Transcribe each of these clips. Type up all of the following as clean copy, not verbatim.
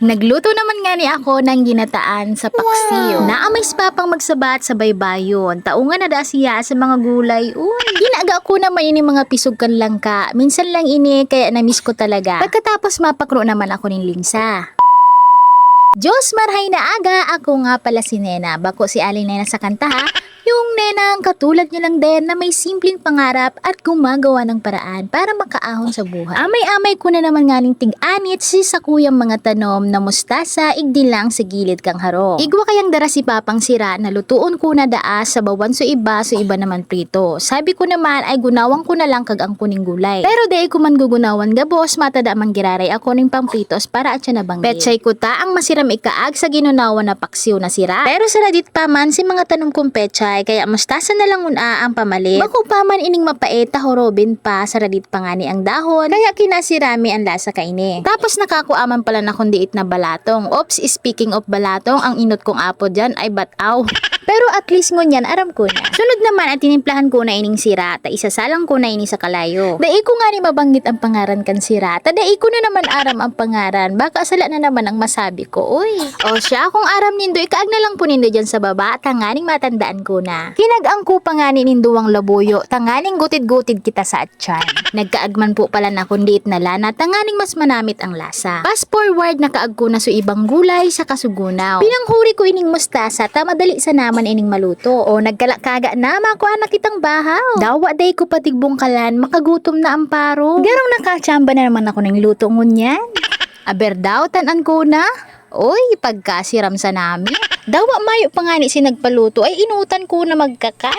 Nagluto naman nga ni ako ng ginataan sa paksiw. Naamay si Papang magsabat sa baybayon. Taungan na da siya sa mga gulay. Uy, ginaga ko naman ini mga pisog kan langka. Minsan lang ini kaya na-miss ko talaga. Pagkatapos mapakro naman ako ng linsa. Diyos marhay na aga, ako nga pala si Nena. Bako si Aling Nena sa kanta ha. Yung Nena ang katulad niya lang din na may simpleng pangarap at gumagawa ng paraan para makaahon sa buhay. Amay-amay ko na naman nga ning tig-anit si sakuyang mga tanom na mustasa igdi lang sa gilid kang harong. Igwa kayang dara si Papang sira na lutuon ko na daa sa bawan so iba naman prito. Sabi ko naman ay gunawang ko na lang kag ang kuning gulay. Pero day ko man gugunawan ga boss matada mang giraray ako ning pampritos para at siya nabanggit. Petsay ko ta ang masiram ikaag sa ginunawan na paksiw na sira. Pero sa radit pa man si mga tanom kong petsay kaya mustasa na lang una ang pamalit. Bako pa man ining mapaeta horobin pa sa radit pa nga ni ang dahon kaya kinasirami ang lasa kaini. Tapos nakakuaman pala na kundiit na balatong. Oops, speaking of balatong, ang inot kong apo dyan ay bataw. Pero at least ngunyan aram ko na. Sunod naman at tinimplahan ko na ining sira ta isasalang ko na ini sa kalayo. Dai ko nga ni mabanggit ang pangaran kan sira. Ta dai ko na naman aram ang pangaran. Baka sala na naman ang masabi ko. Uy. O siya kung aram nindo ikaag na lang po nindo dyan sa baba tanganing matandaan ko na. Kinag-ang ko pa nga ni ninduwang labuyo tanganing gutid-gutid kita sa atyan. Nagkaagman po pala na kundiit na lana tanganing mas manamit ang lasa. Fast forward nakaag ko na so ibang gulay sa kasugunaw. Pinanghuri ko ining mustasa ta madali sa naman ining maluto. O nagkalakaga na makuha na kitang bahaw. Dawa day ko patigbong kalan makagutom na amparo. Garong nakachamba na naman ako ng luto ngunyan. Aber daw tanan ko na. Oy, pagkasiram sa namin. Dawa mayo pa nga ni si nagpaluto ay inutan ko na magkakan.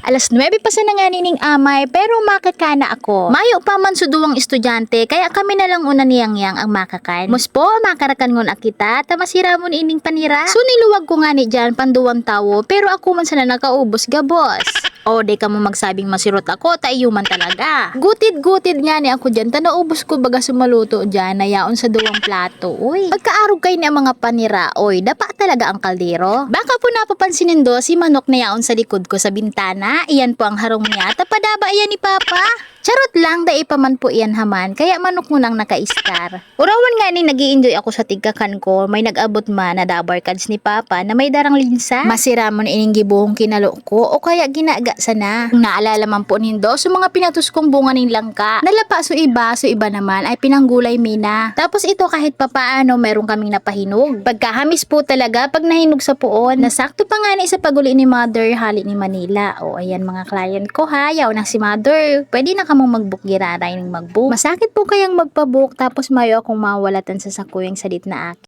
Alas 9 pa sa nanganining amay pero makakana ako. Mayo pa man suduwang estudyante kaya kami na lang una niyang ang makakan. Muspo, makarakan ngon akita tamasira mo ining panira. So niluwag ko nga ni dyan panduwang tawo pero ako man sana nakaubos gabos. O, di ka mo magsabing masirot ako, taiyuman talaga. Gutid-gutid nga ni ako dyan, tanaubos ko baga sumaluto dyan, nayaon sa duwang plato. Uy, pagkaarog kayo ng mga panira, oy, dapa talaga ang kaldero. Baka po napapansinin do, si manok na yaon sa likod ko sa bintana, iyan po ang harong niya, tapadaba iyan ni Papa. Charot lang, dai pa man po iyan haman, kaya manok mo nang naka-star. Urawan nga ni nag-i-enjoy ako sa tigkakan ko, may nag-abot man na dabar cards ni Papa na may darang linsa. Masira mo na ining gibuhong kinalo ko o kaya ginaga sana. Naalala man po nindo sa mga pinatus kong bunga ng langka. Nalapa so iba naman ay pinanggulay mina. Tapos ito kahit papaano meron kaming napahinog. Pagkahamis po talaga pag nahinog sa puon. Nasakto pa nga ni sa paguli ni Mother hali ni Manila. O ayan mga client ko ha, yaw na si Mother. Pwede na kamong mag-book giraray ng mag-book. Masakit po kayang magpa-book tapos mayo akong mawalatan sa sakuyang salit na akin.